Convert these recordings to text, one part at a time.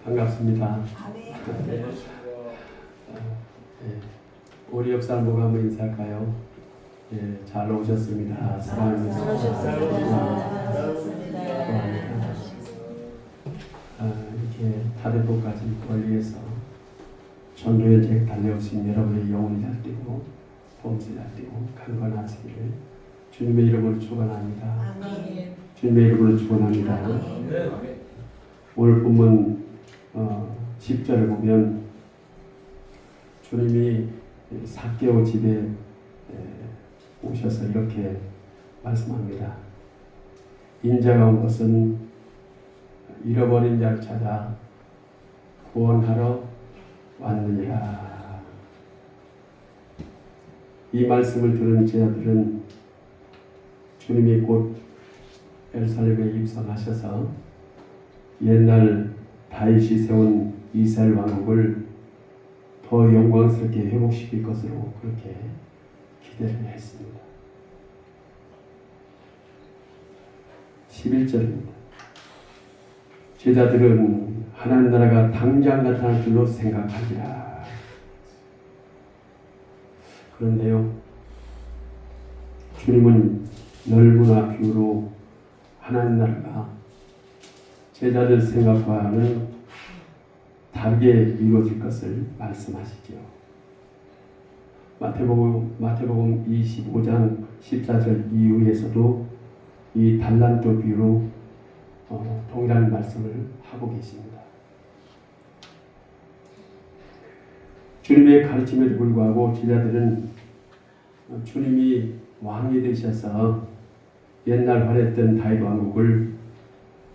반갑습니다. 네. 우리 옆 사람 보고 한번 인사할까요? 잘 오셨습니다. 사랑합니다. 이렇게 다대포까지 멀리에서 전도연책 달려오신 여러분의 영혼이 잘 뛰고 범수 잘 뛰고 강건하시기를 주님의 이름으로 축원합니다. 주님의 이름으로 축원합니다. 오늘 본문 10절을 보면 주님이 삭개오 집에 오셔서 이렇게 말씀합니다. 인자가 온 것은 잃어버린 자를 찾아 구원하러 왔느니라. 이 말씀을 들은 제자들은 주님이 곧 예루살렘에 입성하셔서 옛날 다윗이 세운 이스라엘 왕국을 더 영광스럽게 회복시킬 것으로 그렇게 기대를 했습니다. 11절입니다. 제자들은 하나님 나라가 당장 나타날 줄로 생각하리라. 그런데요, 주님은 넓으나 비유로 하나님 나라가 제자들 생각과는 다르게 이루어질 것을 말씀하시죠. 마태복음 25장 14절 이후에서도 이 달란트 비유로 동일한 말씀을 하고 계십니다. 주님의 가르침에도 불구하고 제자들은 주님이 왕이 되셔서 옛날 활했던 다윗 왕국을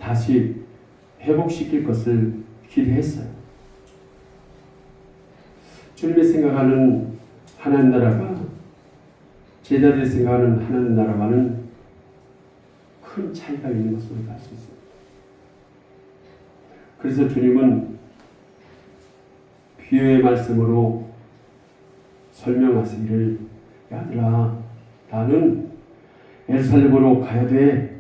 다시 회복시킬 것을 기대했어요. 주님이 생각하는 하나님 나라가 제자들이 생각하는 하나님 나라와는 큰 차이가 있는 것으로 알 수 있습니다. 그래서 주님은 비유의 말씀으로 설명하시기를, 야들아, 나는 예루살렘으로 가야 돼.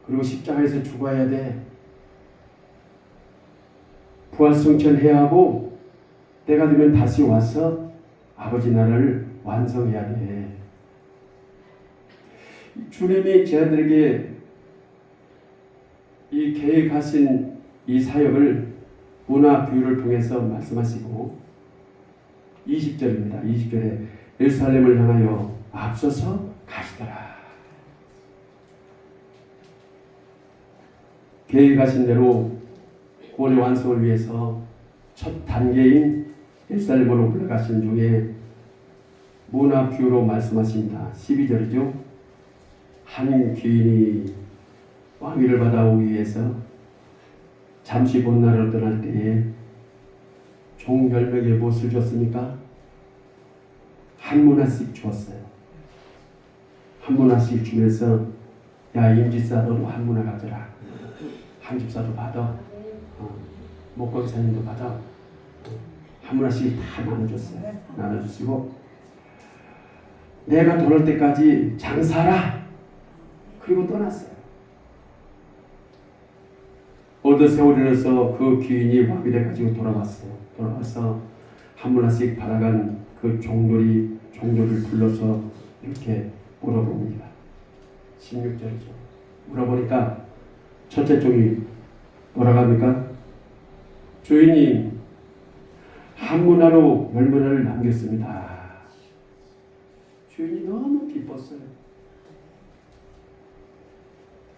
그리고 십자가에서 죽어야 돼. 부활승천해야 하고 때가 되면 다시 와서 아버지 나라를 완성해야 돼. 주님이 제자들에게 이 계획하신 이 사역을 문화 비유를 통해서 말씀하시고 20절입니다. 20절에 예루살렘을 향하여 앞서서 가시더라. 계획하신 대로 구원의 완성을 위해서 첫 단계인 예루살렘으로 올라가신 중에 문화 비유로 말씀하십니다. 12절이죠. 한 귀인이 왕위를 받아오기 위해서 잠시 먼 나라로 떠날 때에 종 10명에게 무엇을 줬습니까? 한 문화씩 주었어요. 한 문화씩 주면서, 야 임집사 너도 한 문화 가져라. 한 집사도 받아. 목권사님도 받아. 한 문화씩 다 나눠줬어요. 나눠주시고 내가 돌아올 때까지 장사하라. 그리고 떠났어요. 어느 세월이 흘러서 그 귀인이 왕이 돼가지고 돌아왔어요. 돌아와서 한 문화씩 받아간 그 종들을 불러서 이렇게 물어봅니다. 16절이죠. 물어보니까 첫째 종이 뭐라고 합니까? 주인이 한 문화로 10문화를 남겼습니다. 주인이 너무 기뻤어요.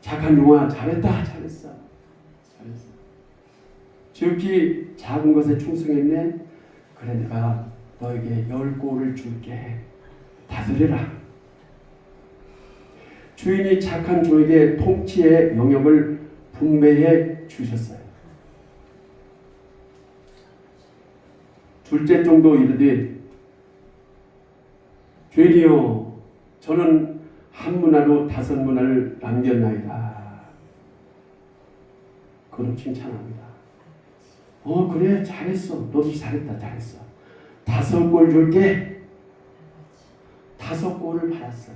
착한 종아, 잘했다, 잘했어. 지극히 작은 것에 충성했네. 그래, 내가 너에게 10골을 줄게. 다스려라. 주인이 착한 종에게 통치의 영역을 분배해 주셨어요. 둘째 종도 이르되, 주인이여, 저는 한 문화로 5문화를 남겼나이다. 그로 칭찬합니다. 그래, 잘했어. 너도 잘했다, 잘했어. 5골 줄게. 5골을 받았어요.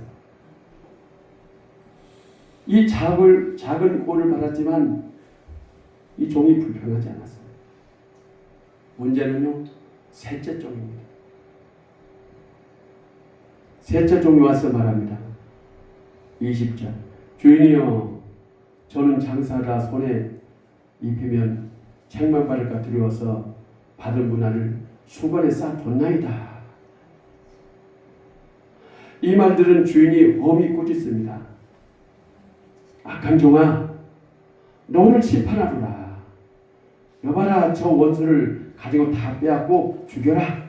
이 작은 꼴을 받았지만 이 종이 불평하지 않았습니다. 문제는요, 셋째 종입니다. 셋째 종이 와서 말합니다. 20절. 주인이여, 저는 장사하다 손에 입히면 책만 받을까 두려워서 받은 문화를 수건에 싸 뒀나이다. 이 말들은 주인이 엄히 꾸짖습니다. 악한 종아, 너를 심판하노라. 여봐라, 저 원수를 가지고 다 빼앗고 죽여라.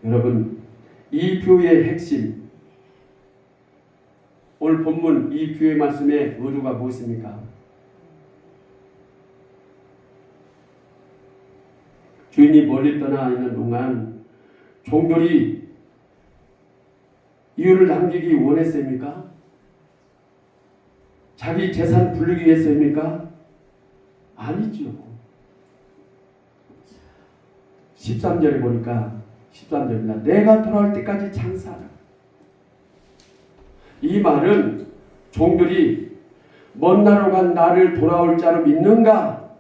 여러분, 이 비유의 핵심, 오늘 본문 이 비유의 말씀의 의도가 무엇입니까? 주인이 멀리 떠나 있는 동안 종들이 이유를 남기기 원했습니까? 자기 재산 불리기 위해서입니까? 아니죠. 13절에 보니까 13절입니다. 내가 돌아올 때까지 장사하라. 이 말은 종들이 먼 나라로 간 나를 돌아올 자로 믿는가?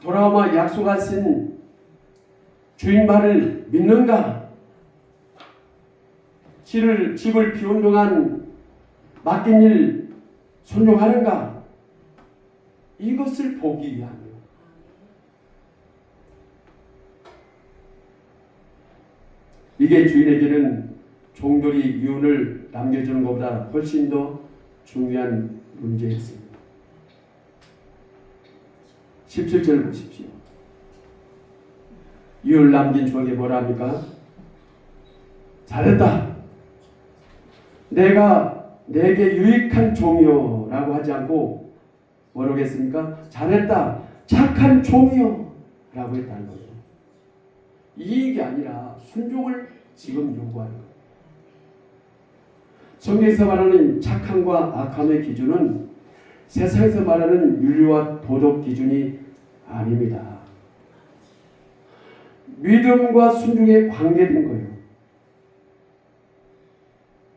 돌아오마 약속하신 주인 말을 믿는가? 집을 비운 동안 맡긴 일 순종하는가? 이것을 보기 위함이요. 이게 주인에게는 종들이 이윤을 남겨주는 것보다 훨씬 더 중요한 문제였습니다. 17절 보십시오. 이윤을 남긴 종에게 뭐라 합니까? 잘했다. 내가 내게 유익한 종이요 라고 하지 않고 뭐라고 했습니까? 잘했다. 착한 종이요 라고 했다는 거예요. 이익이 아니라 순종을 지금 요구하는 거예요. 성경에서 말하는 착함과 악함의 기준은 세상에서 말하는 윤리와 도덕 기준이 아닙니다. 믿음과 순종에 관계된 거예요.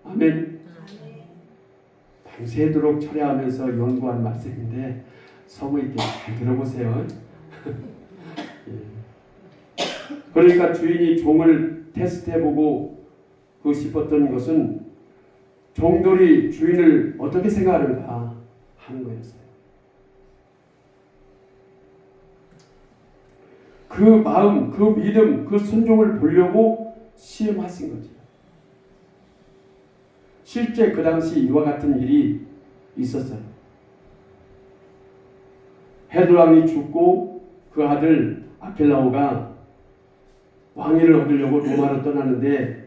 아멘. 밤새도록 철회하면서 연구한 말씀인데 성우 있게 잘 들어보세요. 그러니까 주인이 종을 테스트해보고 싶었던 것은 종들이 주인을 어떻게 생각하는가 하는 거였어요. 그 마음, 그 믿음, 그 순종을 보려고 시험하신 거죠. 실제 그 당시 이와 같은 일이 있었어요. 헤롯 왕이 죽고 그 아들 아켈라오가 왕위를 얻으려고 로마로 떠나는데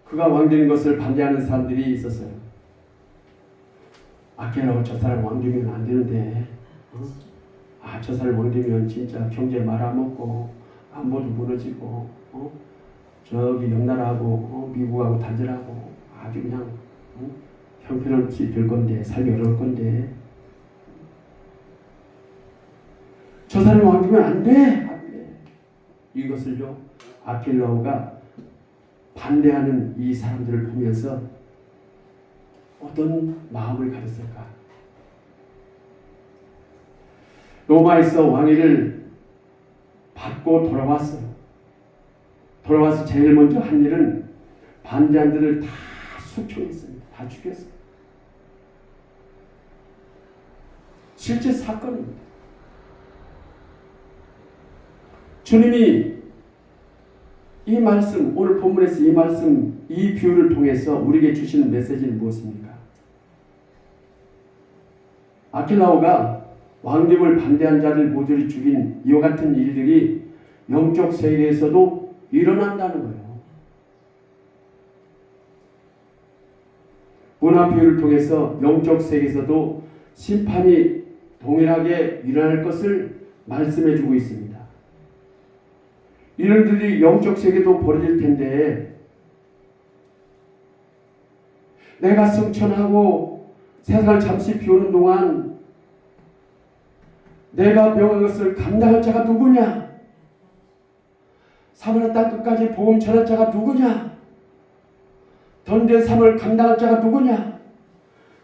그가 왕되는 것을 반대하는 사람들이 있었어요. 아켈라오 저 사람 왕되면 안 되는데, 저 사람 왕되면 진짜 경제 말아먹고 안보도 무너지고, 저기 옆나라하고 미국하고 단절하고 아주 그냥 형편없이 될 건데, 살기 어려울 건데, 저 사람 왕되면 안 돼. 이것을요 아켈라오가 반대하는 이 사람들을 보면서 어떤 마음을 가졌을까? 로마에서 왕위를 받고 돌아왔어요. 돌아와서 제일 먼저 한 일은 반대한들을 다 숙청했습니다. 다 죽였어요. 실제 사건입니다. 주님이 이 말씀, 오늘 본문에서 이 말씀, 이 비유를 통해서 우리에게 주시는 메시지는 무엇입니까? 아킬라오가 왕됨을 반대한 자들 모두를 죽인 이와 같은 일들이 영적 세계에서도 일어난다는 거예요. 문화 비유를 통해서 영적 세계에서도 심판이 동일하게 일어날 것을 말씀해 주고 있습니다. 이런 일들이 영적 세계도 벌어질 텐데 내가 승천하고 세상을 잠시 비우는 동안 내가 명한 것을 감당할 자가 누구냐? 사마리아 땅 끝까지 복음 전할 자가 누구냐? 던된 삶을 감당할 자가 누구냐?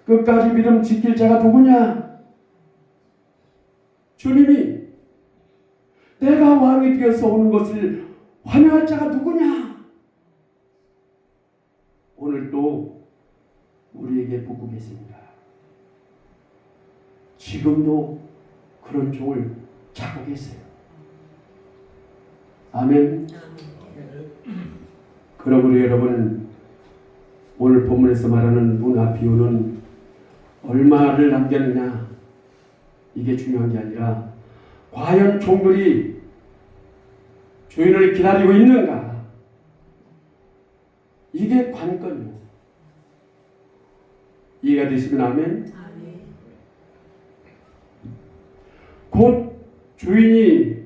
끝까지 믿음 지킬 자가 누구냐? 주님이 내가 왕이 되어서 오는 것을 환영할 자가 누구냐? 오늘 또 우리에게 묻고 계십니다. 지금도 그런 종을 찾고 계세요. 아멘. 그러므로 여러분, 오늘 본문에서 말하는 문화 비유는 얼마를 남겼느냐, 이게 중요한 게 아니라 과연 종들이 주인을 기다리고 있는가, 이게 관건이요. 이해가 되시면 아멘. 곧 주인이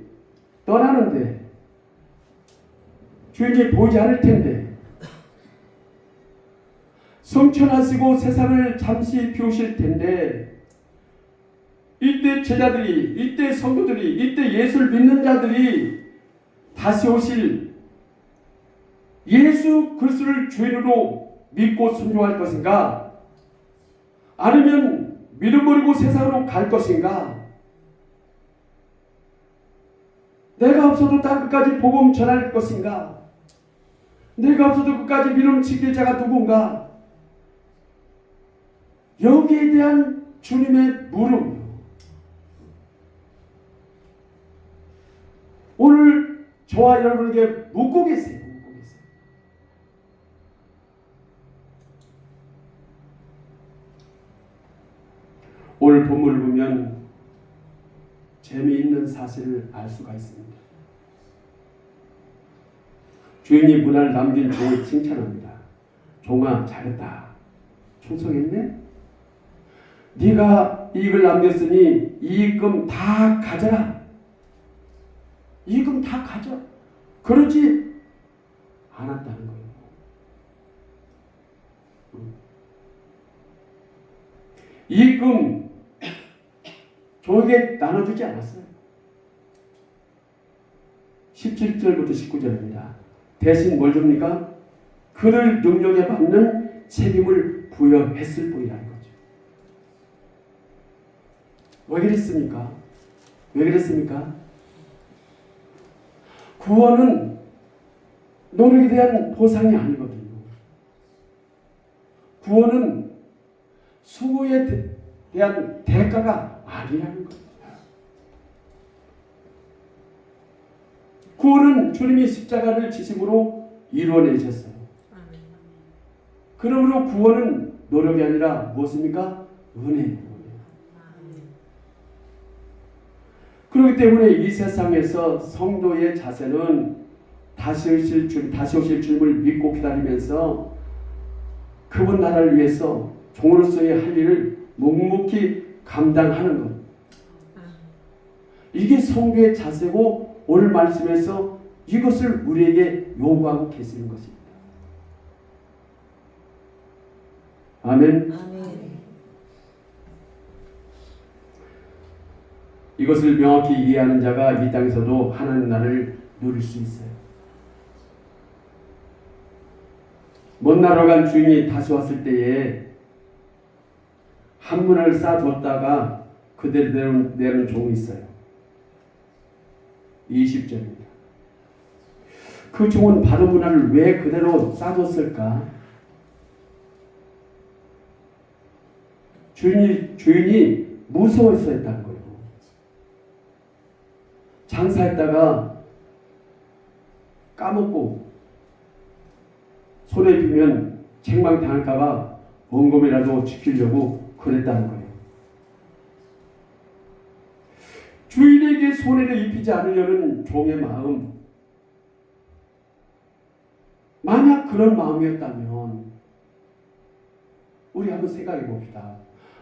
떠나는데, 주인이 보이지 않을 텐데, 성천하시고 세상을 잠시 비우실 텐데, 이때 제자들이, 이때 성도들이, 이때 예수를 믿는 자들이 다시 오실 예수 그리스도를 주인으로 믿고 순종할 것인가? 아니면 믿음 버리고 세상으로 갈 것인가? 내가 없어도 땅 끝까지 복음 전할 것인가? 내가 없어도 끝까지 믿음 지킬 자가 누군가? 여기에 대한 주님의 물음, 오늘 저와 여러분에게 묻고 계세요. 오늘 본문을 보면 재미있는 사실을 알 수가 있습니다. 주인이 문화를 남긴 종을 칭찬합니다. 종아, 잘했다. 충성했네? 네가 이익을 남겼으니 이익금 다 가져라. 이익금 다 가져. 그러지 않았다는 거예요. 이익금 종에게 나눠주지 않았어요. 17절부터 19절입니다. 대신 뭘 줍니까? 그를 능력에 받는 책임을 부여했을 뿐이라는 거죠. 왜 그랬습니까? 왜 그랬습니까? 구원은 노력에 대한 보상이 아니거든요. 구원은 수고에 대한 대가가 아니라는 거예요. 구원은 주님이 십자가를 지심으로 이루어내셨어요. 그러므로 구원은 노력이 아니라 무엇입니까? 은혜예요. 그렇기 때문에 이 세상에서 성도의 자세는 다시 오실 주님을 믿고 기다리면서 그분 나라를 위해서 종으로서의 할 일을 묵묵히 감당하는 것. 이게 성도의 자세고, 오늘 말씀에서 이것을 우리에게 요구하고 계시는 것입니다. 아멘. 이것을 명확히 이해하는 자가 이 땅에서도 하나님 나라를 누릴 수 있어요. 먼 나라로 간 주인이 다시 왔을 때에 한 문화를 쌓아뒀다가 그대로 내는 종이 있어요. 20절입니다. 그 종은 받은 문화를 왜 그대로 쌓아뒀을까? 주인이 무서워서 했다는 거예요. 장사했다가 까먹고 손에 비면 책망당할까봐 원금이라도 지키려고 그랬다는 거예요. 주인에게 손해를 입히지 않으려는 종의 마음, 만약 그런 마음이었다면 우리 한번 생각해 봅시다.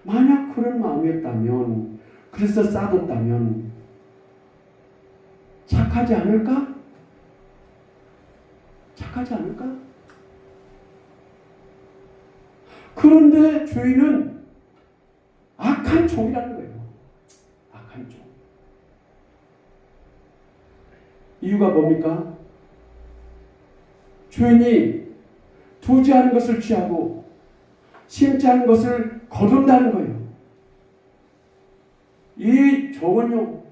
만약 그런 마음이었다면, 그래서 쌓아뒀다면 착하지 않을까? 착하지 않을까? 그런데 주인은 악한 종이라는 거예요. 악한 종. 이유가 뭡니까? 주인이 두지 않은 것을 취하고 심지 않은 것을 거둔다는 거예요. 이 종은요,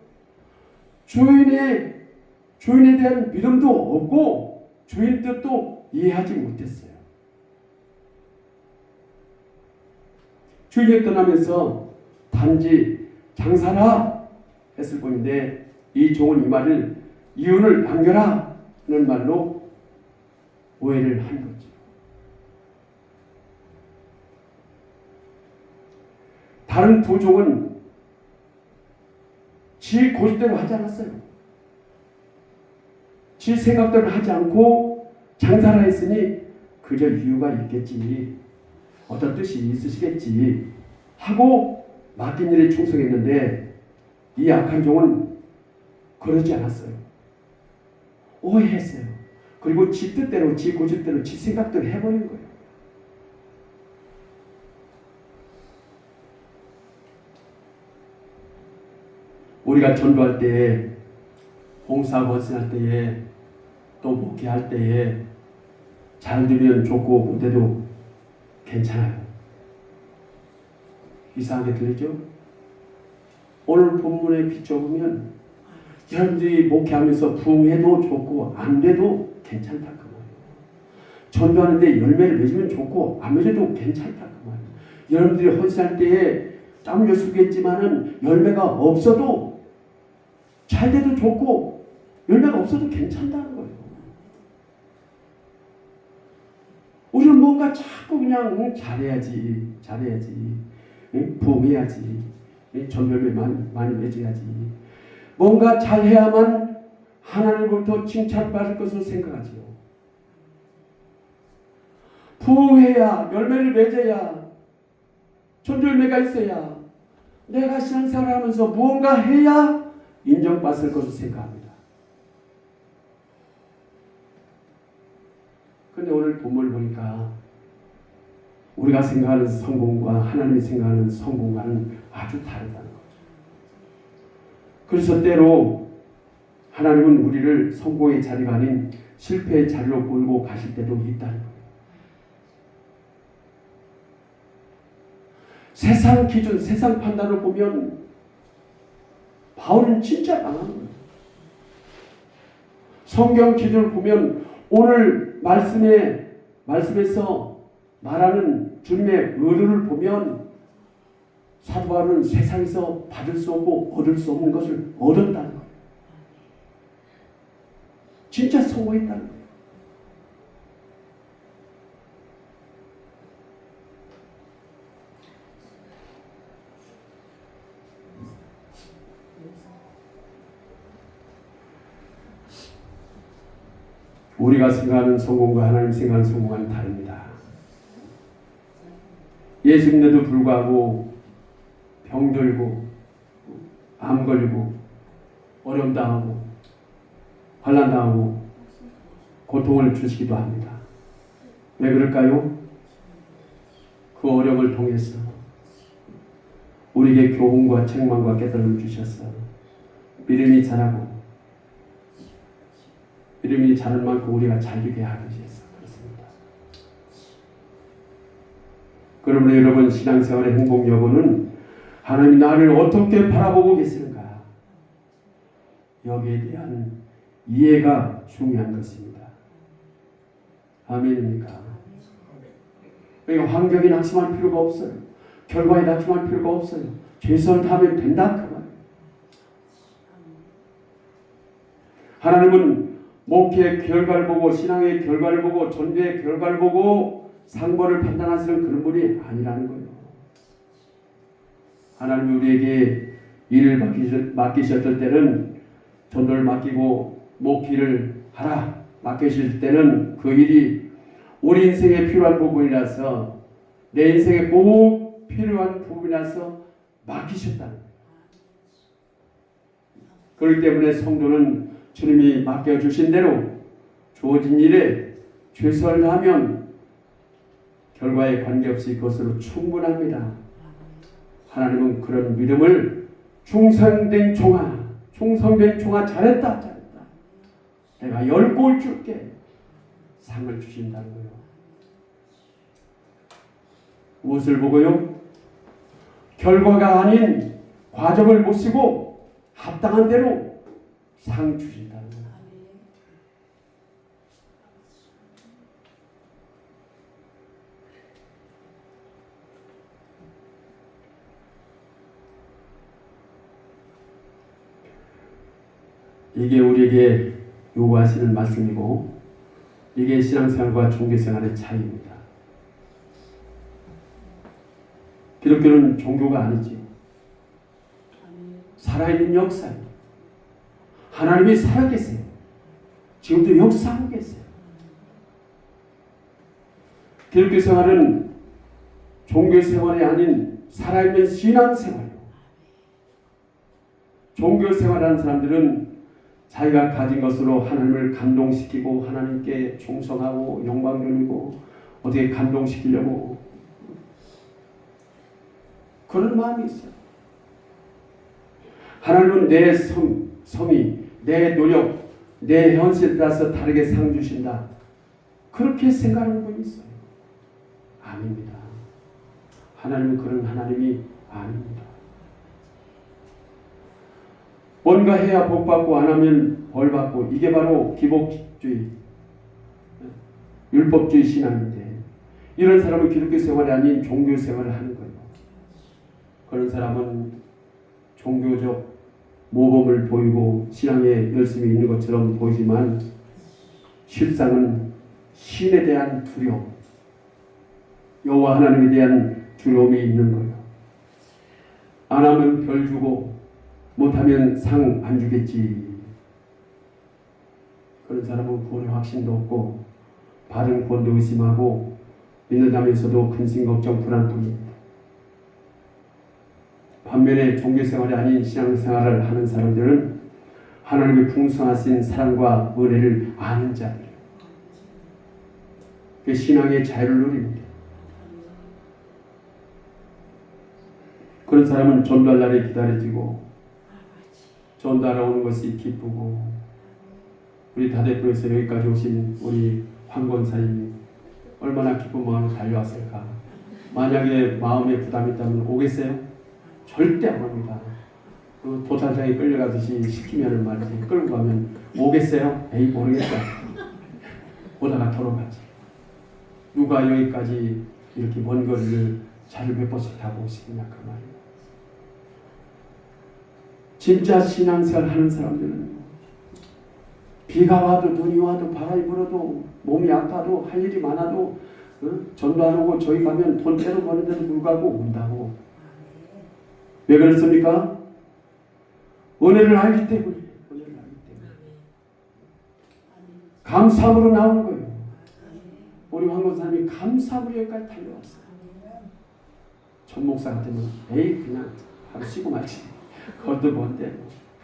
주인에 대한 믿음도 없고 주인 뜻도 이해하지 못했어요. 주인이 떠나면서 단지 장사라 했을 뿐인데 이 종은 이 말을 이윤을 남겨라 는 말로 오해를 한 거죠. 다른 두 종은 지 고집대로 하지 않았어요. 지 생각대로 하지 않고 장사라 했으니 그저 이유가 있겠지, 어떤 뜻이 있으시겠지 하고 맡긴 일에 충성했는데 이 악한 종은 그러지 않았어요. 오해했어요. 그리고 지 뜻대로, 지 고집대로, 지 생각대로 해버린 거예요. 우리가 전도할 때에, 봉사 헌신할 때에, 또 목회할 때에 잘 되면 좋고 못해도 괜찮아요. 이상하게 들리죠? 오늘 본문에 비춰보면 여러분들이 목회하면서 부흥해도 좋고 안 돼도 괜찮다 그 말이에요. 전도하는데 열매를 맺으면 좋고 안 맺어도 괜찮다 그 말이에요. 여러분들이 헌신할 때에 땀을 쓰겠지만은 열매가 없어도 잘 돼도 좋고 열매가 없어도 괜찮다는 거예요. 우리는 뭔가 자꾸 그냥 잘해야지, 부흥해야지, 전열매 많이 맺어야지, 뭔가 잘해야만 하나님으로부터 칭찬받을 것으로 생각하지요. 부흥해야, 열매를 맺어야, 전열매가 있어야, 내가 신앙생활을 하면서 무언가 해야 인정받을 것으로 생각합니다. 그런데 오늘 본문을 보니까 우리가 생각하는 성공과 하나님이 생각하는 성공과는 아주 다르다는 거죠. 그래서 때로 하나님은 우리를 성공의 자리가 아닌 실패의 자리로 몰고 가실 때도 있다는 거예요. 세상 기준, 세상 판단을 보면 바울은 진짜 강한 거예요. 성경 기준을 보면 오늘 말씀에서 말하는 주님의 의도를 보면 사도 바울은 세상에서 받을 수 없고 얻을 수 없는 것을 얻었다는 거예요. 진짜 성공했다는 거예요. 우리가 생각하는 성공과 하나님 생각하는 성공과는 다릅니다. 예수님에도 불구하고 병들고 암 걸리고 어려움 당하고 환난 당하고 고통을 주시기도 합니다. 왜 그럴까요? 그 어려움을 통해서 우리에게 교훈과 책망과 깨달음을 주셔서 믿음이 자라고, 믿음이 자랄 만큼 우리가 잘 되게 하기 위해서 그렇습니다. 그러므로 여러분, 신앙생활의 행복 여부는 하나님이 나를 어떻게 바라보고 계시는가, 여기에 대한 이해가 중요한 것입니다. 아멘입니까? 그러니까 환경에 낙심할 필요가 없어요. 결과에 낙심할 필요가 없어요. 최선을 다하면 된다 그 말이에요. 하나님은 목회의 결과를 보고, 신앙의 결과를 보고, 전도의 결과를 보고 상벌을 판단하시는 그런 분이 아니라는 거예요. 하나님이 우리에게 일을 맡기셨을 때는, 전도를 맡기고 목회를 하라 맡기실 때는 그 일이 우리 인생에 필요한 부분이라서, 내 인생에 꼭 필요한 부분이라서 맡기셨다는 거예요. 그렇기 때문에 성도는 주님이 맡겨주신 대로 주어진 일에 최선을 다하면 결과에 관계없이 그것으로 충분합니다. 하나님은 그런 믿음을 충성된 종아 잘했다. 내가 10골 줄게 상을 주신다는 거예요. 무엇을 보고요? 결과가 아닌 과정을 보시고 합당한 대로 상 주신다는 거예요. 이게 우리에게 요구하시는 말씀이고 이게 신앙생활과 종교생활의 차이입니다. 기독교는 종교가 아니지. 살아있는 역사예요. 하나님이 살아계세요. 지금도 역사하고 계세요. 기독교 생활은 종교 생활이 아닌 살아있는 신앙 생활이에요. 종교 생활하는 사람들은 자기가 가진 것으로 하나님을 감동시키고 하나님께 충성하고 영광 돌리고 어떻게 감동시키려고 그런 마음이 있어요. 하나님은 내 성의, 내 노력, 내 현실에 따라서 다르게 상 주신다. 그렇게 생각하는 분이 있어요. 아닙니다. 하나님은 그런 하나님이 아닙니다. 뭔가 해야 복 받고 안 하면 벌 받고 이게 바로 기복주의, 율법주의 신앙인데 이런 사람은 기독교 생활이 아닌 종교 생활을 하는 거예요. 그런 사람은 종교적 모범을 보이고 신앙에 열심히 있는 것처럼 보이지만 실상은 신에 대한 두려움, 여호와 하나님에 대한 두려움이 있는 거예요. 안 하면 벌 주고 못하면 상 안 주겠지. 그런 사람은 구원의 확신도 없고 받은 구원도 의심하고 믿는다면서도 근심 걱정 불안뿐입니다. 반면에 종교생활이 아닌 신앙생활을 하는 사람들은 하나님의 풍성하신 사랑과 은혜를 아는 자들이에요. 그 신앙의 자유를 누립니다. 그런 사람은 전도할 날에 기다려지고 전도하러 오는 것이 기쁘고 우리 다대포에서 여기까지 오신 우리 황 권사님이 얼마나 기쁜 마음으로 달려왔을까. 만약에 마음에 부담이 있다면 오겠어요? 절대 안 옵니다. 그 도탄장에 끌려가듯이 시키면 말이지 끌고 가면 오겠어요? 에이 모르겠다. 오다가 돌아가지. 누가 여기까지 이렇게 먼 거리를 차를 몇 번씩 타고 오시겠냐 그 말이에요. 진짜 신앙생활 하는 사람들은 비가 와도 눈이 와도 바람이 불어도 몸이 아파도 할 일이 많아도 전도하려고 저희 가면 돈 때로 버는데도 불구하고 온다고. 왜 그렇습니까? 은혜를 알기 때문에. 은혜를 알기 때문에. 감사함으로 나오는 거예요. 우리 황 권사님이 감사함으로 여기까지 달려왔어요. 전 목사 같으면 에이 그냥 하루 쉬고 말지. 그것도 뭔데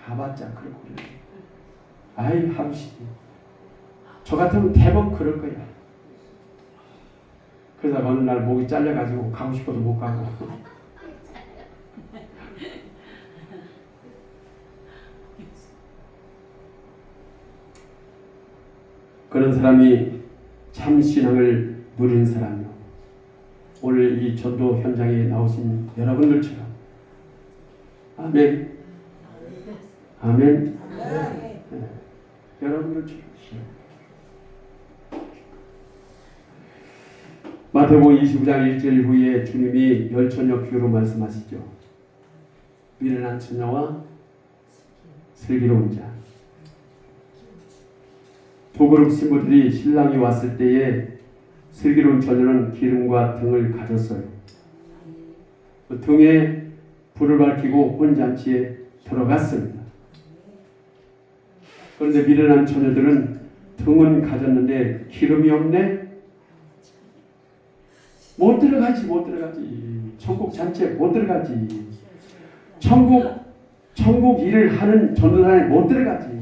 가봤자 그러고 그래. 아이 하루 쉬지. 저 같으면 대부분 그럴 거야. 그래서 어느 날 목이 잘려가지고 가고 싶어도 못 가고. 그런 사람이 참 신앙을 누린 사람이요. 오늘 이 전도 현장에 나오신 여러분들처럼 아멘. 아멘. 네. 여러분들처럼 마태복음 29장 1절 후에 주님이 열처녀 비유로 말씀하시죠. 미련한 처녀와 슬기로운 자. 두 그룹 신부들이 신랑이 왔을 때에 슬기로운 처녀는 기름과 등을 가졌어요. 그 등에 불을 밝히고 혼잔치에 들어갔습니다. 그런데 미련한 처녀들은 등은 가졌는데 기름이 없네? 못 들어가지. 천국 잔치에 못 들어가지. 천국 일을 하는 전도단에 못 들어가지.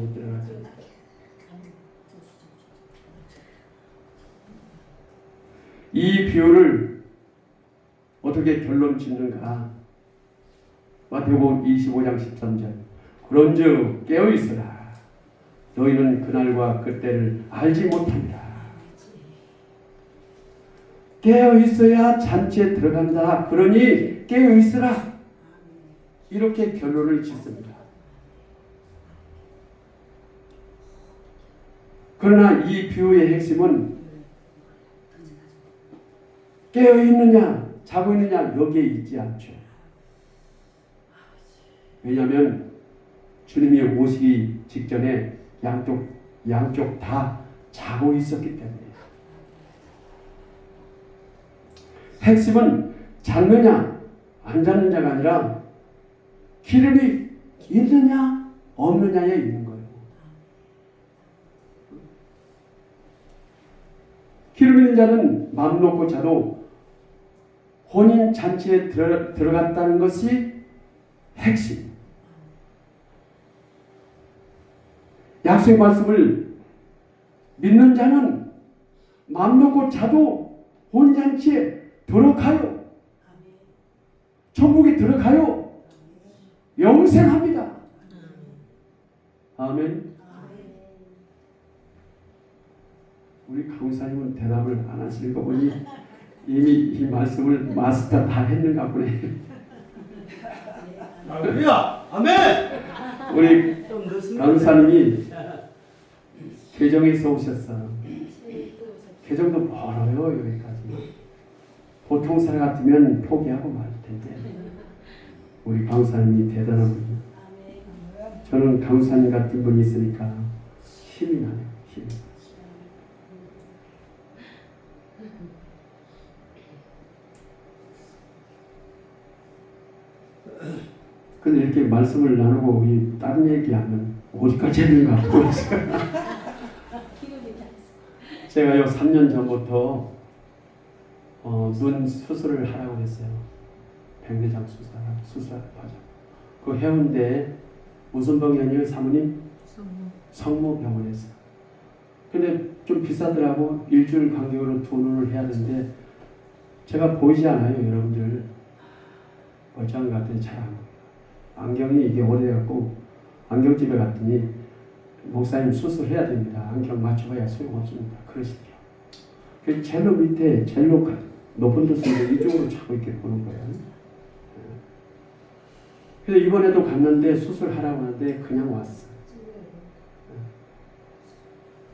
이 비유를 어떻게 결론 짓는가? 마태복음 25장 13절. 그런즉 깨어있으라. 너희는 그날과 그때를 알지 못합니다. 깨어 있어야 잔치에 들어간다. 그러니 깨어 있으라. 이렇게 결론을 짓습니다. 그러나 이 비유의 핵심은 깨어 있느냐, 자고 있느냐 여기에 있지 않죠. 왜냐하면 주님이 오시기 직전에 양쪽 다 자고 있었기 때문에. 핵심은 잤느냐 안 잤느냐가 아니라 기름이 있느냐 없느냐에 있는 거예요. 기름 있는 자는 맘 놓고 자도 혼인 잔치에 들어갔다는 것이 핵심. 약속의 말씀을 믿는 자는 맘 놓고 자도 혼잔치에 들어가요. 천국에 들어가요. 영생합니다. 아멘. 우리 강사님은 대답을 안 하시는 거 보니 이미 이 말씀을 마스터 다 했는가 보네. 할렐루야! 아멘! 우리 강사님이 개정에서 오셨어요. 개정도 멀어요 여기까지. 보통 사람 같으면 포기하고 말 텐데 우리 강사님이 대단한 분이에요. 저는 강사님 같은 분이 있으니까 힘이 나요. 힘이. 근데 이렇게 말씀을 나누고 다른 얘기하면 어디까지 했는가 모르겠어요. 제가요 3년 전부터 눈 수술을 하라고 했어요. 백내장 수술하자고. 그 해운대 무슨 병원이에요 사모님? 성모병원에서. 근데 좀 비싸더라고. 일주일 간격으로 두 눈을 해야 되는데 제가 보이지 않아요 여러분들. 멀쩡한 것 같더니 잘 안 보여요. 안경이 이게 오래돼갖고 안경집에 갔더니 목사님 수술해야 됩니다. 안경 맞춰봐야 소용없습니다. 그러시대요. 그 젤로 밑에 젤로 높은 데서 이쪽으로 자꾸 이렇게 보는 거예요. 그래서 이번에도 갔는데 수술하라고 하는데 그냥 왔어.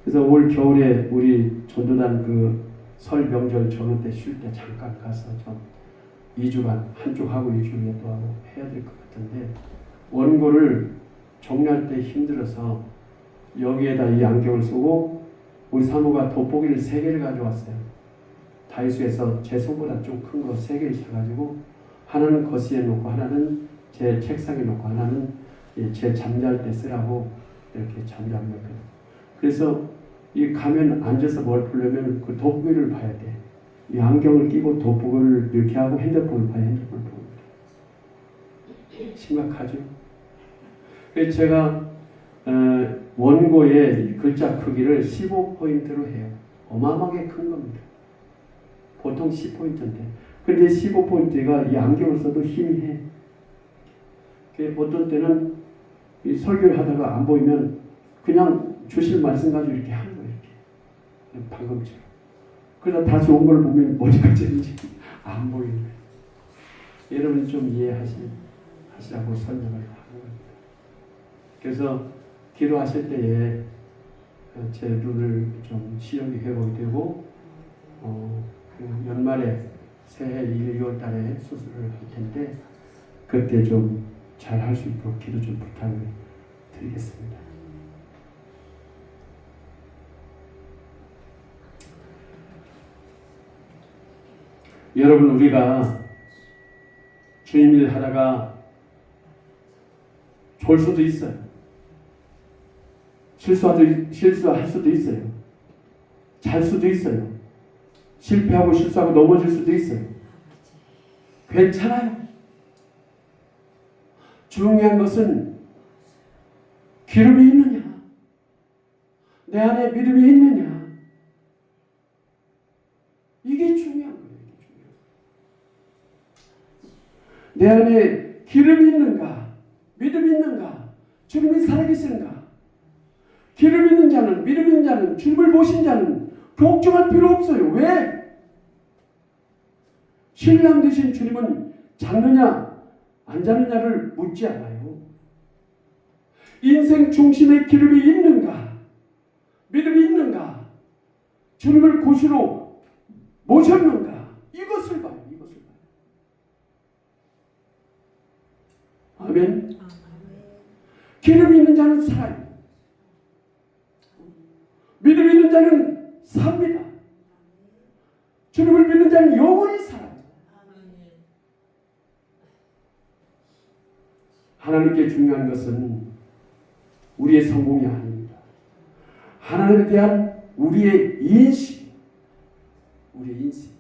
그래서 올 겨울에 우리 전도단 그 설 명절 전후 때 쉴 때 잠깐 가서 좀 2주간 한쪽 하고 2주 또 하고 해야 될 것 같은데 원고를 정리할 때 힘들어서 여기에다 이 안경을 쓰고 우리 사모가 돋보기를 3개를 가져왔어요. 다이소에서 제 손보다 좀 큰 거 3개를 사가지고 하나는 거실에 놓고 하나는 제 책상에 놓고 하나는 제 잠잘 때 쓰라고 이렇게 잠자는 거예요. 그래서 이 가면 앉아서 뭘 보려면 그 돋보기를 봐야 돼. 이 안경을 끼고 돋보기를 이렇게 하고 핸드폰을 봐야 핸드폰을 보는 거예요. 심각하죠? 그래서 제가 원고의 글자 크기를 15포인트로 해요. 어마어마하게 큰 겁니다. 보통 10포인트인데. 근데 15포인트가 이 안경을 써도 힘이 해. 어떤 때는 이 설교를 하다가 안 보이면 그냥 주실 말씀 가지고 이렇게 하는 거예요. 이렇게. 방금처럼. 그러다 다시 온 걸 보면 어디까지 있는지 안 보이는 거예요. 여러분이 좀 이해하시라고 설명을 하는 겁니다. 그래서 기도하실 때에 제 눈을 좀 시력이 회복이 되고 그 연말에 새해 1, 2월 달에 수술을 할 텐데 그때 좀 잘 할 수 있도록 기도 좀 부탁을 드리겠습니다. 여러분 우리가 주님 일 하다가 졸 수도 있어요. 실수할 수도 있어요. 잘 수도 있어요. 실패하고 실수하고 넘어질 수도 있어요. 괜찮아요. 중요한 것은 기름이 있느냐, 내 안에 믿음이 있느냐, 이게 중요한 거예요. 내 안에 기름이 있는가, 믿음이 있는가, 주님이 살아계시는가. 기름 있는 자는, 믿음 있는 자는, 주님을 보신 자는 걱정할 필요 없어요. 왜? 신랑 되신 주님은 잤느냐 안 자느냐를 묻지 않아요. 인생 중심의 기름이 있는가, 믿음이 있는가, 주님을 고시로 모셨는가, 이것을 봐요. 이것을 봐요. 아멘. 기름이 있는 자는 살아요. 믿음이 있는 자는 삽니다. 주님을 믿는 자는 영원히 살아요. 하나님께 중요한 것은 우리의 성공이 아닙니다. 하나님에 대한 우리의 인식, 우리의 인식.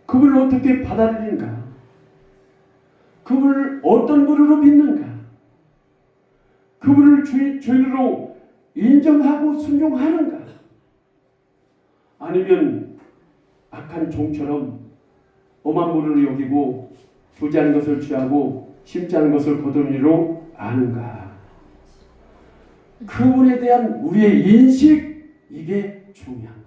그분을 어떻게 받아들이는가? 그분을 어떤 분으로 믿는가? 그분을 주인으로 인정하고 순종하는가? 아니면 악한 종처럼 엄한 물을 여기고 주지 않은 것을 취하고 심지 않은 것을 거두니로 아는가? 그분에 대한 우리의 인식, 이게 중요한 거예요.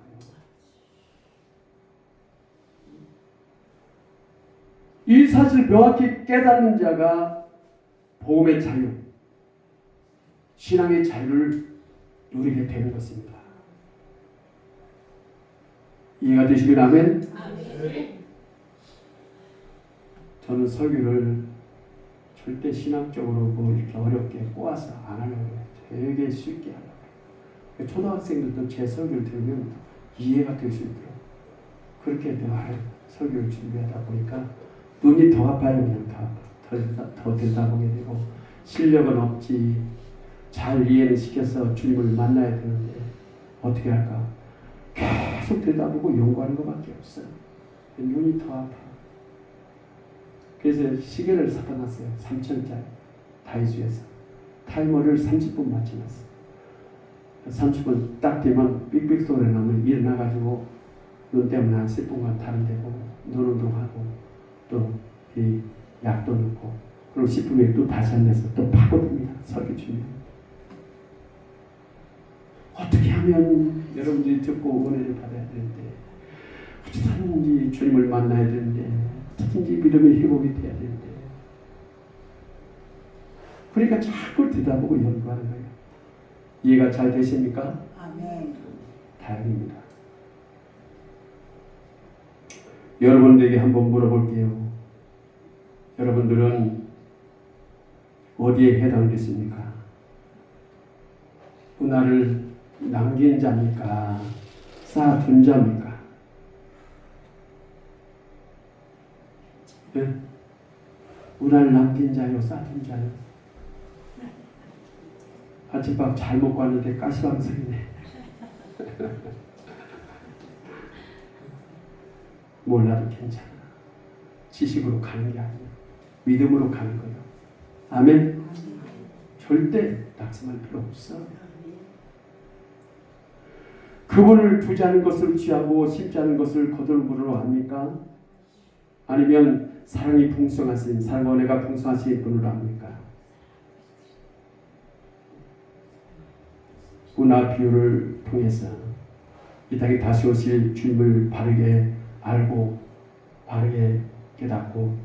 이 사실 명확히 깨닫는 자가 복음의 자유, 신앙의 자유를 누리게 되는 것입니다. 이해가 되시면 아멘? 아멘. 저는 설교를 절대 신학적으로 뭐 이렇게 어렵게 꼬아서 안 하려고 해요. 되게 쉽게 하려고 해요. 초등학생들도 제 설교를 들으면 이해가 될 수 있도록 그렇게 내가 설교를 준비하다 보니까 눈이 더 아파요. 그냥 더 듣다 보게 되고 실력은 없지. 잘 이해를 시켜서 주님을 만나야 되는데 어떻게 할까? 계속 들여다보고 연구하는 것밖에 없어요. 눈이 더 아파. 그래서 시계를 사다 놨어요. 3,000짜리 다이소에서. 타이머를 30분 맞춰놨어요. 30분 딱 되면 삑삑 소리 나면 일어나가지고 눈 때문에 한 10분간 다른 데 보고 눈 운동하고 또 이 약도 넣고 그리고 10분 후에 또 다시 앉아서 또 파고듭니다. 설교 준비. 어떻게 하면 여러분들이 듣고 은혜를 받아야 되는데 어떻게든지 주님을 만나야 되는데 어떻게든지 믿음의 회복이 돼야 되는데 그러니까 자꾸 듣다보고 연구하는 거예요. 이해가 잘 되십니까? 아멘. 다행입니다. 여러분들에게 한번 물어볼게요. 여러분들은 어디에 해당됐습니까? 은하를 남긴 자입니까? 쌓아둔 자입니까? 네? 은하를 남긴 자요? 쌓아둔 자요? 아침밥 잘 먹고 왔는데 가시방석이네. 몰라도 괜찮아. 지식으로 가는 게 아니야. 믿음으로 가는 거예요. 아멘. 절대 낙심할 필요 없어. 그분을 두지 않은 것을 취하고 심지 않은 것을 거둘 합니까? 아니면 사랑이 풍성하신, 사랑과 은혜가 풍성하신 분으로 합니까? 은하 비유를 통해서 이 땅에 다시 오실 주님을 바르게 알고 바르게 깨닫고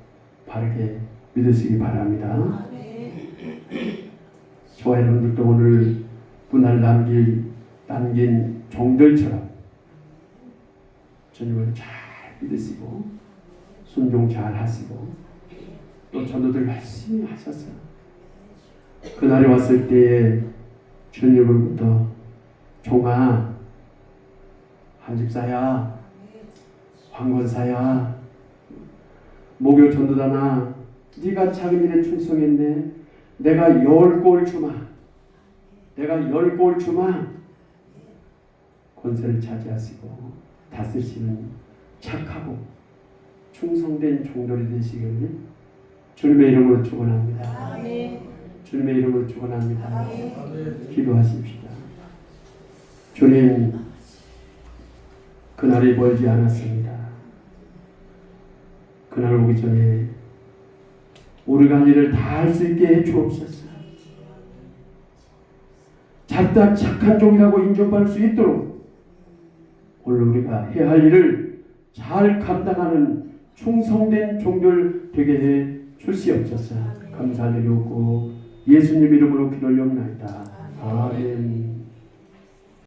바르게 믿으시기 바랍니다. 저와 여러분들도 오늘 은하를 남긴 종들처럼 주님을 잘 믿으시고 순종 잘 하시고 또 전도들 열심히 하셔서 그날이 왔을 때에 주님으로부터 종아, 한집사야, 황권사야, 목요 전도단아, 네가 작은 일에 충성했네. 내가 10골 주마. 내가 10골 주마. 권세를 차지하시고 다스리시는 착하고 충성된 종들이 되시길 주님의 이름으로 축원합니다. 주님의 이름으로 축원합니다. 기도하십시다. 주님, 그날이 멀지 않았습니다. 그날 오기 전에 우리가 한 일을 다 할 수 있게 해주옵소서. 잡다 착한 종이라고 인정받을 수 있도록 오늘 우리가 해야 할 일을 잘 감당하는 충성된 종들 되게 해 주시옵소서. 감사드리고 예수님 이름으로 기도를 올려옵나이다. 아멘.